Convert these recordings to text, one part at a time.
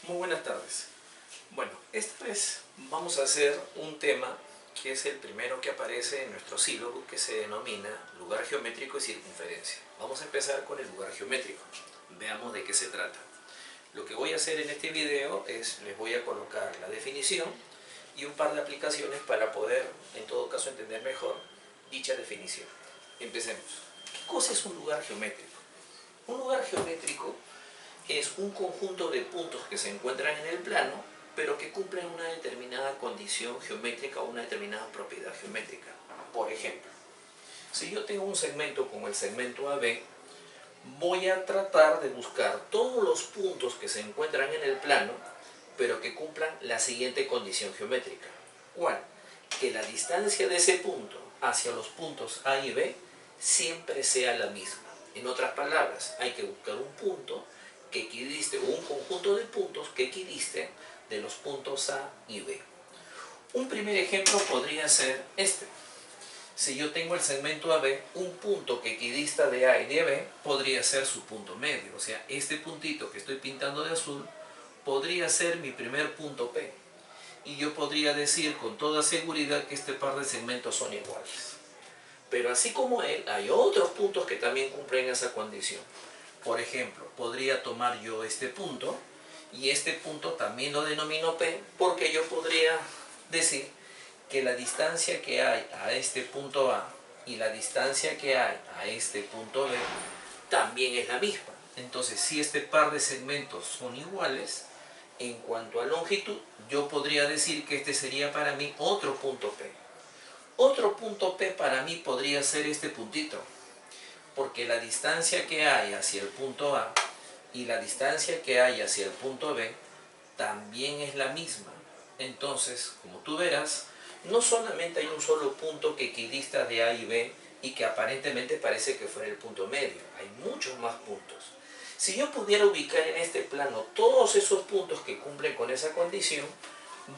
Muy buenas tardes. Bueno, esta vez vamos a hacer un tema que es el primero que aparece en nuestro sílabo, que se denomina lugar geométrico y circunferencia. Vamos a empezar con el lugar geométrico. Veamos de qué se trata. Lo que voy a hacer en este video es, les voy a colocar la definición y un par de aplicaciones para poder, en todo caso, entender mejor dicha definición. Empecemos. ¿Qué cosa es un lugar geométrico? Un lugar geométrico es un conjunto de puntos que se encuentran en el plano, pero que cumplen una determinada condición geométrica o una determinada propiedad geométrica. Por ejemplo, si yo tengo un segmento como el segmento AB, voy a tratar de buscar todos los puntos que se encuentran en el plano, pero que cumplan la siguiente condición geométrica. ¿Cuál? Que la distancia de ese punto hacia los puntos A y B siempre sea la misma. En otras palabras, hay que buscar un punto que equidiste, o un conjunto de puntos que equidiste de los puntos A y B. Un primer ejemplo podría ser este. Si yo tengo el segmento AB, un punto que equidista de A y de B podría ser su punto medio. O sea, este puntito que estoy pintando de azul podría ser mi primer punto P. Y yo podría decir con toda seguridad que este par de segmentos son iguales. Pero así como él, hay otros puntos que también cumplen esa condición. Por ejemplo, podría tomar yo este punto y este punto también lo denomino P, porque yo podría decir que la distancia que hay a este punto A y la distancia que hay a este punto B también es la misma. Entonces, si este par de segmentos son iguales, en cuanto a longitud, yo podría decir que este sería para mí otro punto P. Otro punto P para mí podría ser este puntito, porque la distancia que hay hacia el punto A y la distancia que hay hacia el punto B también es la misma. Entonces, como tú verás, no solamente hay un solo punto que equidista de A y B y que aparentemente parece que fuera el punto medio, hay muchos más puntos. Si yo pudiera ubicar en este plano todos esos puntos que cumplen con esa condición,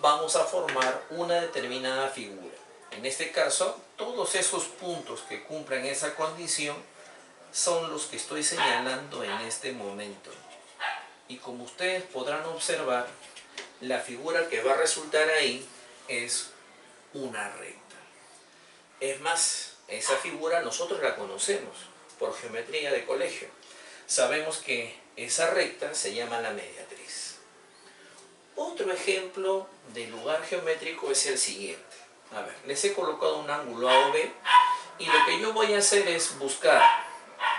vamos a formar una determinada figura. En este caso, todos esos puntos que cumplen esa condición son los que estoy señalando en este momento. Y como ustedes podrán observar, la figura que va a resultar ahí es una recta. Es más, esa figura nosotros la conocemos por geometría de colegio. Sabemos que esa recta se llama la mediatriz. Otro ejemplo de lugar geométrico es el siguiente. A ver, les he colocado un ángulo A o B y lo que yo voy a hacer es buscar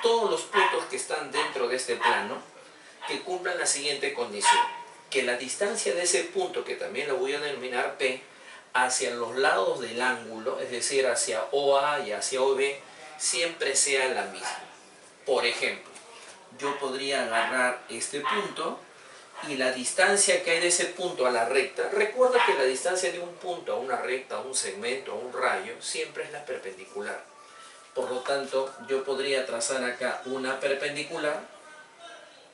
todos los puntos que están dentro de este plano que cumplan la siguiente condición: que la distancia de ese punto, que también lo voy a denominar P, hacia los lados del ángulo, es decir, hacia OA y hacia OB, siempre sea la misma. Por ejemplo, yo podría agarrar este punto y la distancia que hay de ese punto a la recta, recuerda que la distancia de un punto a una recta, a un segmento, a un rayo, siempre es la perpendicular. Por lo tanto, yo podría trazar acá una perpendicular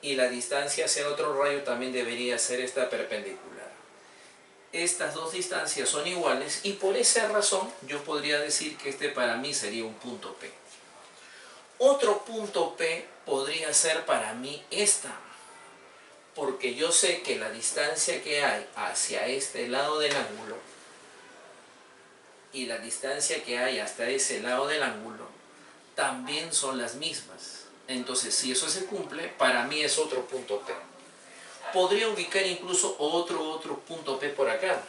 y la distancia hacia el otro rayo también debería ser esta perpendicular. Estas dos distancias son iguales y por esa razón yo podría decir que este para mí sería un punto P. Otro punto P podría ser para mí esta, porque yo sé que la distancia que hay hacia este lado del ángulo y la distancia que hay hasta ese lado del ángulo también son las mismas. Entonces, si eso se cumple, para mí es otro punto P. Podría ubicar incluso otro punto P por acá,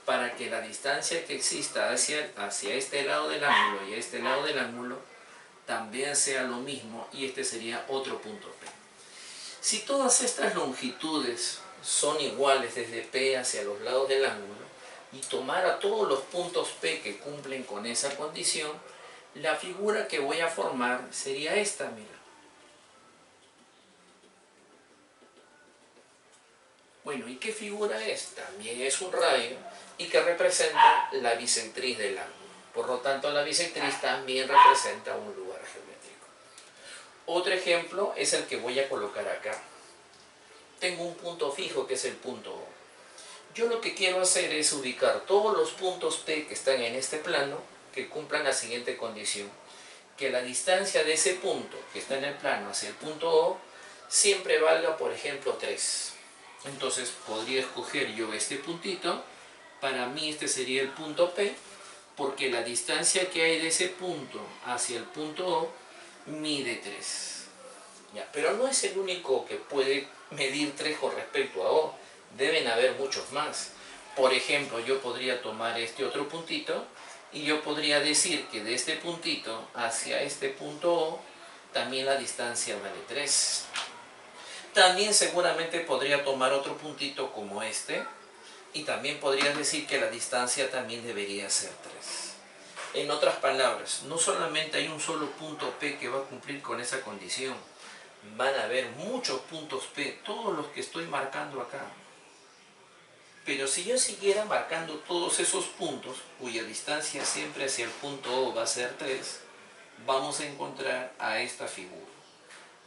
para que la distancia que exista hacia este lado del ángulo y este lado del ángulo también sea lo mismo, y este sería otro punto P. Si todas estas longitudes son iguales desde P hacia los lados del ángulo, y tomara todos los puntos P que cumplen con esa condición, la figura que voy a formar sería esta, mira. Bueno, ¿y qué figura es? También es un rayo y que representa la bisectriz del ángulo. Por lo tanto, la bisectriz también representa un lugar geométrico. Otro ejemplo es el que voy a colocar acá. Tengo un punto fijo que es el punto O. Yo lo que quiero hacer es ubicar todos los puntos P que están en este plano que cumplan la siguiente condición: que la distancia de ese punto que está en el plano hacia el punto O siempre valga, por ejemplo, 3. Entonces podría escoger yo este puntito. Para mí este sería el punto P, porque la distancia que hay de ese punto hacia el punto O mide 3. Ya, pero no es el único que puede medir 3 con respecto a O. Deben haber muchos más. Por ejemplo, yo podría tomar este otro puntito y yo podría decir que de este puntito hacia este punto O también la distancia vale 3. También seguramente podría tomar otro puntito como este y también podría decir que la distancia también debería ser 3. En otras palabras, no solamente hay un solo punto P que va a cumplir con esa condición. Van a haber muchos puntos P, todos los que estoy marcando acá. Pero si yo siguiera marcando todos esos puntos, cuya distancia siempre hacia el punto O va a ser 3, vamos a encontrar a esta figura.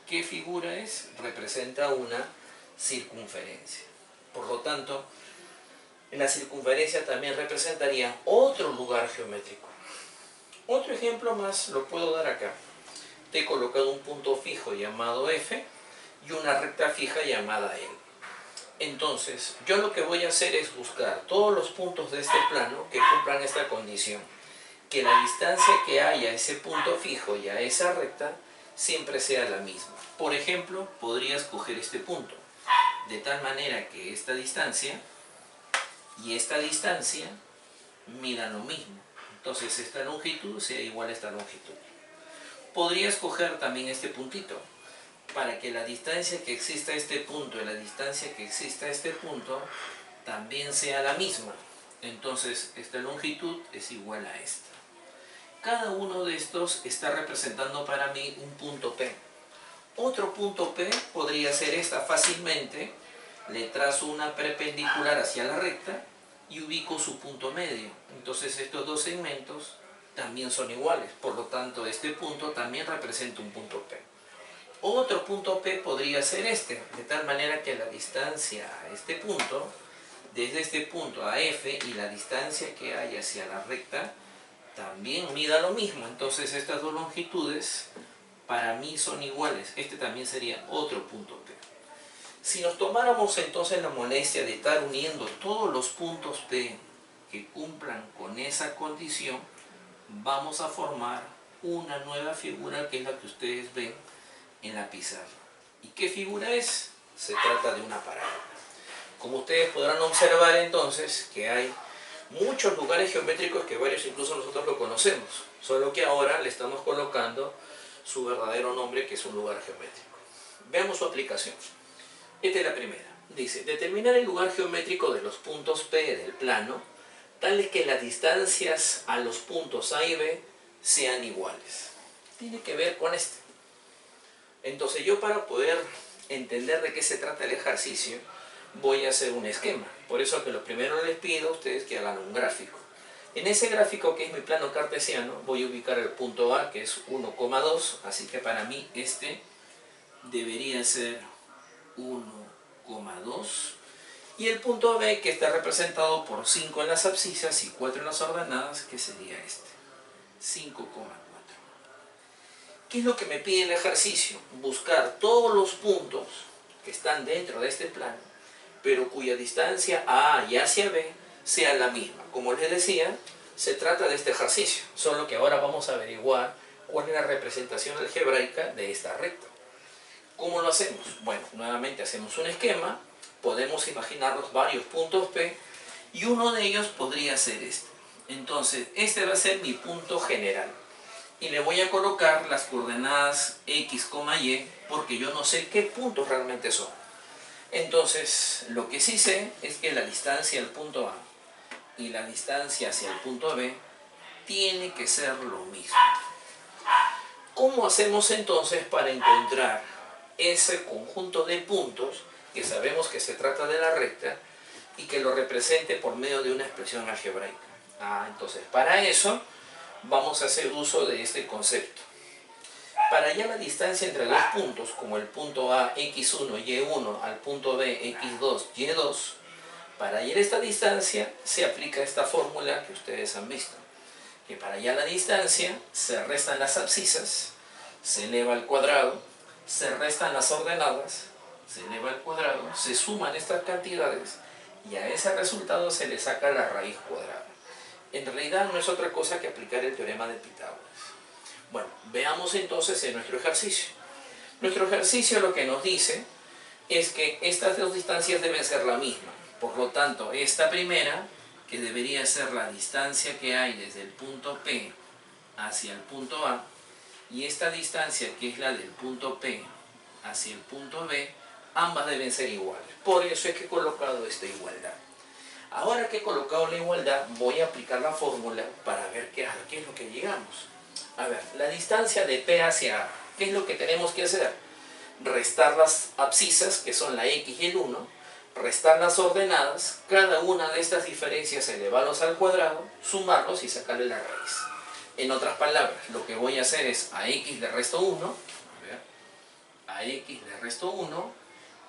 ¿Qué figura es? Representa una circunferencia. Por lo tanto, la circunferencia también representaría otro lugar geométrico. Otro ejemplo más lo puedo dar acá. Te he colocado un punto fijo llamado F y una recta fija llamada L. Entonces, yo lo que voy a hacer es buscar todos los puntos de este plano que cumplan esta condición. Que la distancia que haya a ese punto fijo y a esa recta siempre sea la misma. Por ejemplo, podría escoger este punto, de tal manera que esta distancia y esta distancia midan lo mismo. Entonces esta longitud sea igual a esta longitud. Podría escoger también este puntito, para que la distancia que exista a este punto y la distancia que exista a este punto también sea la misma. Entonces esta longitud es igual a esta. Cada uno de estos está representando para mí un punto P. Otro punto P podría ser esta fácilmente. Le trazo una perpendicular hacia la recta y ubico su punto medio. Entonces estos dos segmentos también son iguales. Por lo tanto, este punto también representa un punto P. Otro punto P podría ser este, de tal manera que la distancia a este punto, desde este punto a F y la distancia que hay hacia la recta, también mida lo mismo. Entonces estas dos longitudes para mí son iguales. Este también sería otro punto P. Si nos tomáramos entonces la molestia de estar uniendo todos los puntos P que cumplan con esa condición, vamos a formar una nueva figura que es la que ustedes ven en la pizarra. ¿Y qué figura es? Se trata de una parábola. Como ustedes podrán observar entonces que hay muchos lugares geométricos que varios incluso nosotros lo conocemos, solo que ahora le estamos colocando su verdadero nombre, que es un lugar geométrico. Veamos su aplicación. Esta es la primera. Dice, determinar el lugar geométrico de los puntos P del plano, tales que las distancias a los puntos A y B sean iguales. Tiene que ver con este. Entonces yo, para poder entender de qué se trata el ejercicio, voy a hacer un esquema. Por eso que lo primero les pido a ustedes que hagan un gráfico. En ese gráfico, que es mi plano cartesiano, voy a ubicar el punto A, que es 1,2, así que para mí este debería ser 1,2, y el punto B, que está representado por 5 en las abscisas y 4 en las ordenadas, que sería este, 5,4. ¿Qué es lo que me pide el ejercicio? Buscar todos los puntos que están dentro de este plano, pero cuya distancia A y hacia B sea la misma. Como les decía, se trata de este ejercicio, solo que ahora vamos a averiguar cuál es la representación algebraica de esta recta. ¿Cómo lo hacemos? Bueno, nuevamente hacemos un esquema, podemos imaginarnos varios puntos P y uno de ellos podría ser este. Entonces, este va a ser mi punto general y le voy a colocar las coordenadas X, Y, porque yo no sé qué puntos realmente son. Entonces, lo que sí sé es que la distancia al punto A y la distancia hacia el punto B tiene que ser lo mismo. ¿Cómo hacemos entonces para encontrar ese conjunto de puntos que sabemos que se trata de la recta y que lo represente por medio de una expresión algebraica? Entonces para eso vamos a hacer uso de este concepto. Para hallar la distancia entre dos puntos, como el punto A, x1, y1, al punto B, x2, y2, para hallar esta distancia se aplica esta fórmula que ustedes han visto, que para hallar la distancia se restan las abscisas, se eleva al cuadrado, se restan las ordenadas se eleva al cuadrado, se suman estas cantidades y a ese resultado se le saca la raíz cuadrada. En realidad no es otra cosa que aplicar el teorema de Pitágoras. Bueno, veamos entonces en nuestro ejercicio. Nuestro ejercicio lo que nos dice es que estas dos distancias deben ser la misma. Por lo tanto, esta primera, que debería ser la distancia que hay desde el punto P hacia el punto A, y esta distancia que es la del punto P hacia el punto B, ambas deben ser iguales. Por eso es que he colocado esta igualdad. Ahora que he colocado la igualdad, voy a aplicar la fórmula para ver qué es lo que llegamos. A ver, la distancia de P hacia A, ¿qué es lo que tenemos que hacer? Restar las abscisas, que son la X y el 1, restar las ordenadas, cada una de estas diferencias elevarlos al cuadrado, sumarlos y sacarle la raíz. En otras palabras, lo que voy a hacer es a X le resto 1, a X le resto 1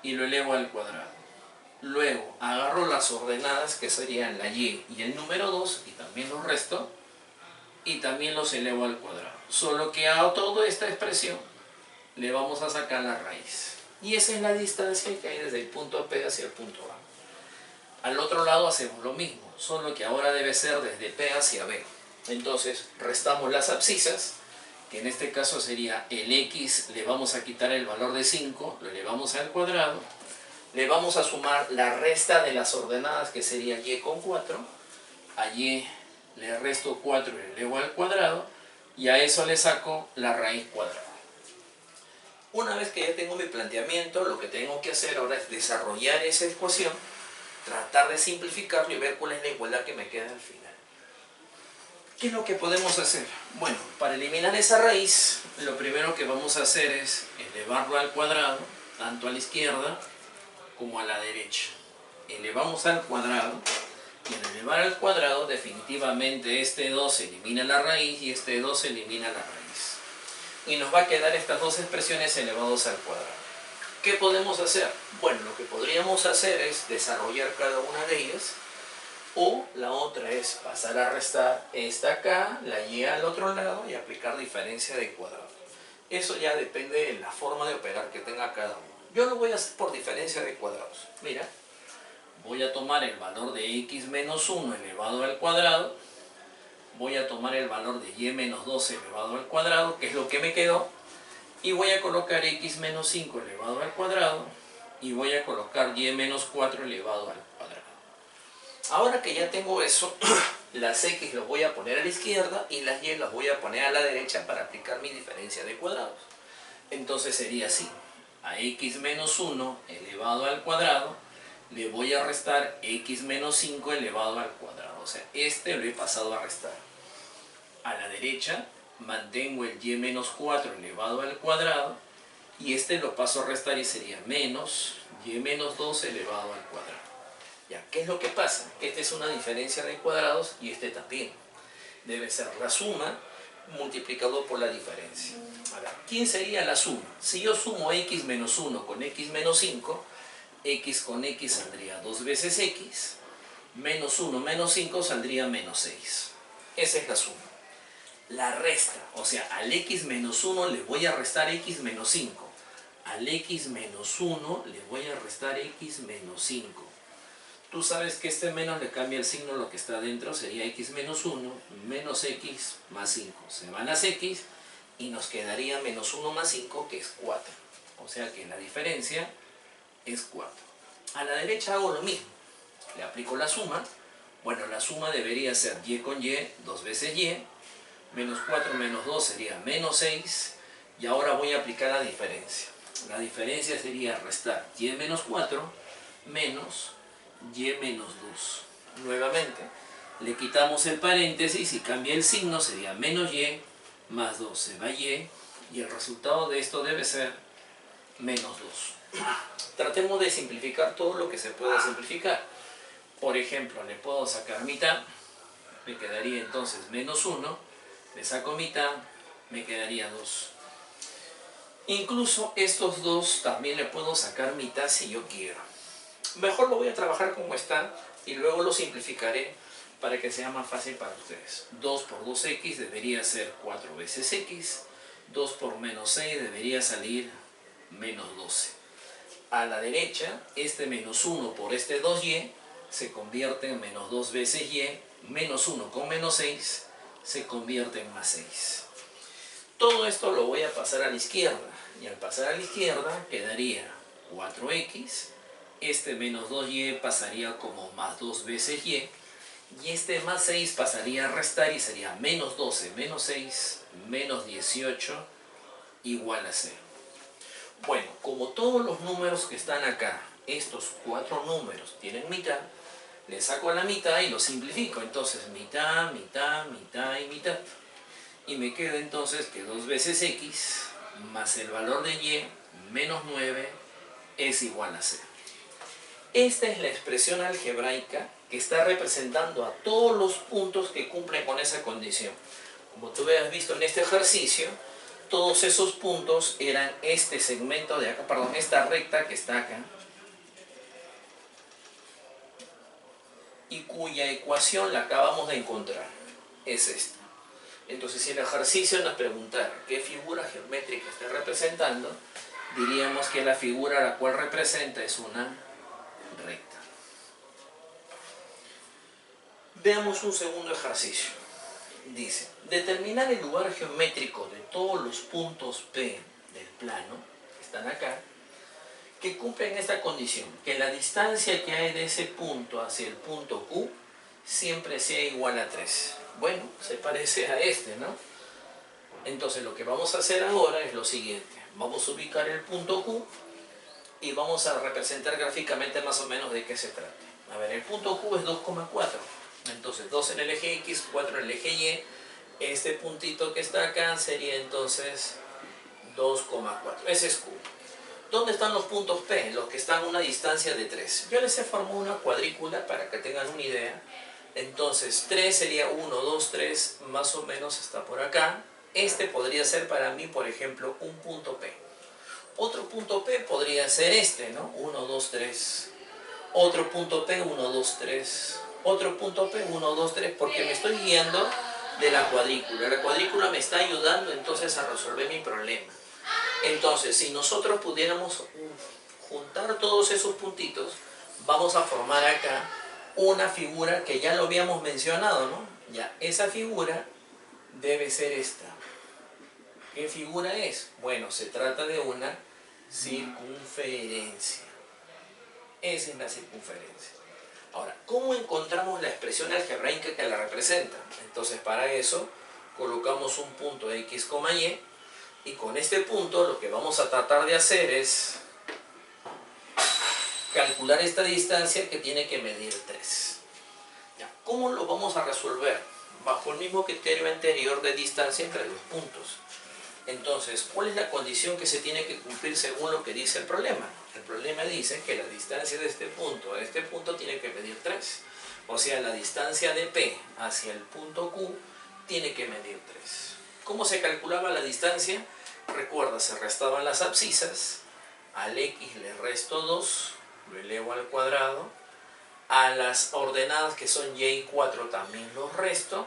y lo elevo al cuadrado. Luego agarro las ordenadas que serían la Y y el número 2 y también los resto y también los elevo al cuadrado. Solo que a toda esta expresión le vamos a sacar la raíz. Y esa es la distancia que hay desde el punto P hacia el punto A. Al otro lado hacemos lo mismo, solo que ahora debe ser desde P hacia B. Entonces restamos las abscisas, que en este caso sería el X, le vamos a quitar el valor de 5, lo elevamos al cuadrado, le vamos a sumar la resta de las ordenadas, que sería Y con 4, a Y le resto 4 y le elevo al cuadrado, y a eso le saco la raíz cuadrada. Una vez que ya tengo mi planteamiento, lo que tengo que hacer ahora es desarrollar esa ecuación, tratar de simplificarlo y ver cuál es la igualdad que me queda al final. ¿Qué es lo que podemos hacer? Bueno, para eliminar esa raíz, lo primero que vamos a hacer es elevarlo al cuadrado, tanto a la izquierda como a la derecha. Elevamos al cuadrado, y al elevar al cuadrado, definitivamente este 2 elimina la raíz y este 2 elimina la raíz. Y nos va a quedar estas dos expresiones elevadas al cuadrado. ¿Qué podemos hacer? Bueno, lo que podríamos hacer es desarrollar cada una de ellas, o la otra es pasar a restar esta acá, la Y al otro lado y aplicar diferencia de cuadrado. Eso ya depende de la forma de operar que tenga cada uno. Yo lo voy a hacer por diferencia de cuadrados. Mira, voy a tomar el valor de X menos 1 elevado al cuadrado, voy a tomar el valor de Y menos 2 elevado al cuadrado, que es lo que me quedó, y voy a colocar X menos 5 elevado al cuadrado, y voy a colocar Y menos 4 elevado al cuadrado. Ahora que ya tengo eso, las X las voy a poner a la izquierda y las Y las voy a poner a la derecha para aplicar mi diferencia de cuadrados. Entonces sería así: a X menos 1 elevado al cuadrado le voy a restar X menos 5 elevado al cuadrado. O sea, este lo he pasado a restar. A la derecha mantengo el Y menos 4 elevado al cuadrado y este lo paso a restar y sería menos Y menos 2 elevado al cuadrado. Ya, ¿qué es lo que pasa? Esta es una diferencia de cuadrados y este también. Debe ser la suma multiplicado por la diferencia. A ver, ¿quién sería la suma? Si yo sumo X menos 1 con X menos 5, X con X saldría 2 veces X, menos 1 menos 5 saldría menos 6. Esa es la suma. La resta, o sea, al X menos 1 le voy a restar X menos 5. Al X menos 1 le voy a restar X menos 5. Tú sabes que este menos le cambia el signo, lo que está dentro sería X menos 1, menos X más 5. Se van las X y nos quedaría menos 1 más 5, que es 4. O sea que la diferencia es 4. A la derecha hago lo mismo. Le aplico la suma. Bueno, la suma debería ser Y con Y, 2 veces Y. Menos 4 menos 2 sería menos 6. Y ahora voy a aplicar la diferencia. La diferencia sería restar Y menos 4 menos Y menos 2. Nuevamente, le quitamos el paréntesis y cambia el signo, sería menos Y más 2. Se va Y y el resultado de esto debe ser menos 2. Tratemos de simplificar todo lo que se pueda simplificar. Por ejemplo, le puedo sacar mitad, me quedaría entonces menos 1, le saco mitad, me quedaría 2. Incluso estos dos también le puedo sacar mitad si yo quiero. Mejor lo voy a trabajar como está y luego lo simplificaré para que sea más fácil para ustedes. 2 por 2x debería ser 4 veces x. 2 por menos 6 debería salir menos 12. a la derecha, este menos 1 por este 2y se convierte en menos 2 veces y, menos 1 con menos 6 se convierte en más 6. Todo esto lo voy a pasar a la izquierda, y al pasar a la izquierda quedaría 4x, este menos 2y pasaría como más 2 veces y este más 6 pasaría a restar y sería menos 12 menos 6 menos 18 igual a 0. Bueno, como todos los números que están acá, estos 4 números tienen mitad, le saco la mitad y lo simplifico. Entonces mitad, mitad, mitad y mitad. Y me queda entonces que 2 veces x más el valor de y menos 9 es igual a 0. Esta es la expresión algebraica que está representando a todos los puntos que cumplen con esa condición. Como tú habías visto en este ejercicio, todos esos puntos eran este segmento de acá, perdón, esta recta que está acá, y cuya ecuación la acabamos de encontrar, es esta. Entonces, si el ejercicio nos preguntara qué figura geométrica está representando, diríamos que la figura a la cual representa es una recta. Veamos un segundo ejercicio. Dice, determinar el lugar geométrico de todos los puntos P del plano, que están acá, que cumplen esta condición, que la distancia que hay de ese punto hacia el punto Q siempre sea igual a 3. Bueno, se parece a este, ¿no? Entonces lo que vamos a hacer ahora es lo siguiente. Vamos a ubicar el punto Q y vamos a representar gráficamente más o menos de qué se trata. A ver, el punto Q es 2,4. Entonces 2 en el eje X, 4 en el eje Y. Este puntito que está acá sería entonces 2,4. Ese es Q. ¿Dónde están los puntos P? Los que están a una distancia de 3. Yo les he formado una cuadrícula para que tengan una idea. Entonces 3 sería 1, 2, 3, más o menos está por acá. Este podría ser para mí, por ejemplo, un punto P. Otro punto P podría ser este, ¿no? 1, 2, 3. Otro punto P, 1, 2, 3. Otro punto P, 1, 2, 3, porque me estoy guiando de la cuadrícula. La cuadrícula me está ayudando entonces a resolver mi problema. Entonces, si nosotros pudiéramos juntar todos esos puntitos, vamos a formar acá una figura que ya lo habíamos mencionado, ¿no? Ya, esa figura debe ser esta. ¿Qué figura es? Bueno, se trata de una circunferencia. Esa es la circunferencia. Ahora, ¿cómo encontramos la expresión algebraica que la representa? Entonces, para eso, colocamos un punto X, Y, y con este punto lo que vamos a tratar de hacer es calcular esta distancia que tiene que medir 3. Ya, ¿cómo lo vamos a resolver? Bajo el mismo criterio anterior de distancia entre los puntos. Entonces, ¿cuál es la condición que se tiene que cumplir según lo que dice el problema? El problema dice que la distancia de este punto a este punto tiene que medir 3. O sea, la distancia de P hacia el punto Q tiene que medir 3. ¿Cómo se calculaba la distancia? Recuerda, se restaban las abscisas. Al X le resto 2, lo elevo al cuadrado. A las ordenadas que son Y y 4 también los resto,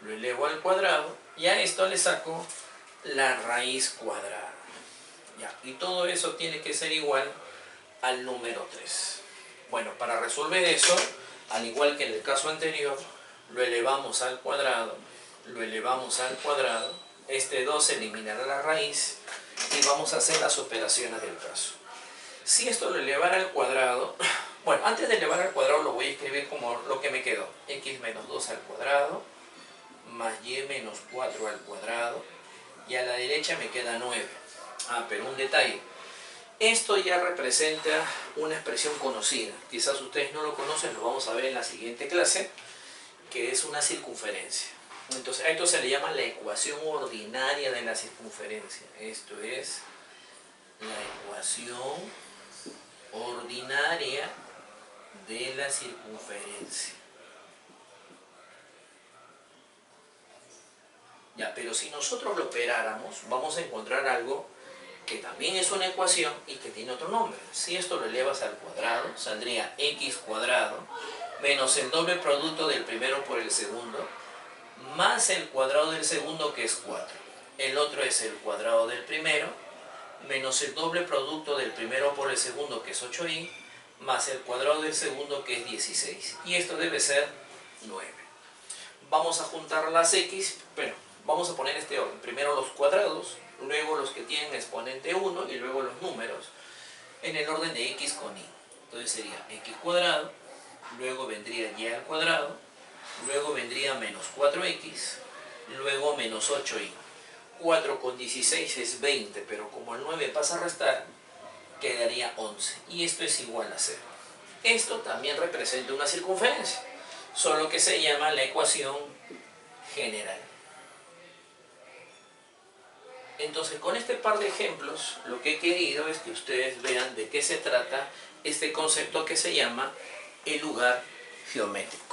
lo elevo al cuadrado. Y a esto le saco la raíz cuadrada. Ya, y todo eso tiene que ser igual al número 3. Bueno, para resolver eso, al igual que en el caso anterior, lo elevamos al cuadrado, lo elevamos al cuadrado, este 2 eliminará la raíz y vamos a hacer las operaciones del caso. Si esto lo elevara al cuadrado, bueno, antes de elevar al cuadrado lo voy a escribir como lo que me quedó. X menos 2 al cuadrado, más Y menos 4 al cuadrado, y a la derecha me queda 9. Ah, pero un detalle. Esto ya representa una expresión conocida. Quizás ustedes no lo conocen, lo vamos a ver en la siguiente clase, que es una circunferencia. Entonces, a esto se le llama la ecuación ordinaria de la circunferencia. Esto es la ecuación ordinaria de la circunferencia. Ya, pero si nosotros lo operáramos, vamos a encontrar algo que también es una ecuación y que tiene otro nombre. Si esto lo elevas al cuadrado, saldría x cuadrado menos el doble producto del primero por el segundo, más el cuadrado del segundo, que es 4. El otro es el cuadrado del primero, menos el doble producto del primero por el segundo, que es 8i, más el cuadrado del segundo, que es 16. Y esto debe ser 9. Vamos a juntar las x, bueno, vamos a poner este orden. Primero los cuadrados, luego los que tienen exponente 1 y luego los números en el orden de x con y. Entonces sería x cuadrado, luego vendría y al cuadrado, luego vendría menos 4x, luego menos 8y. 4 con 16 es 20, pero como el 9 pasa a restar, quedaría 11. Y esto es igual a 0. Esto también representa una circunferencia, solo que se llama la ecuación general. Entonces, con este par de ejemplos, lo que he querido es que ustedes vean de qué se trata este concepto que se llama el lugar geométrico.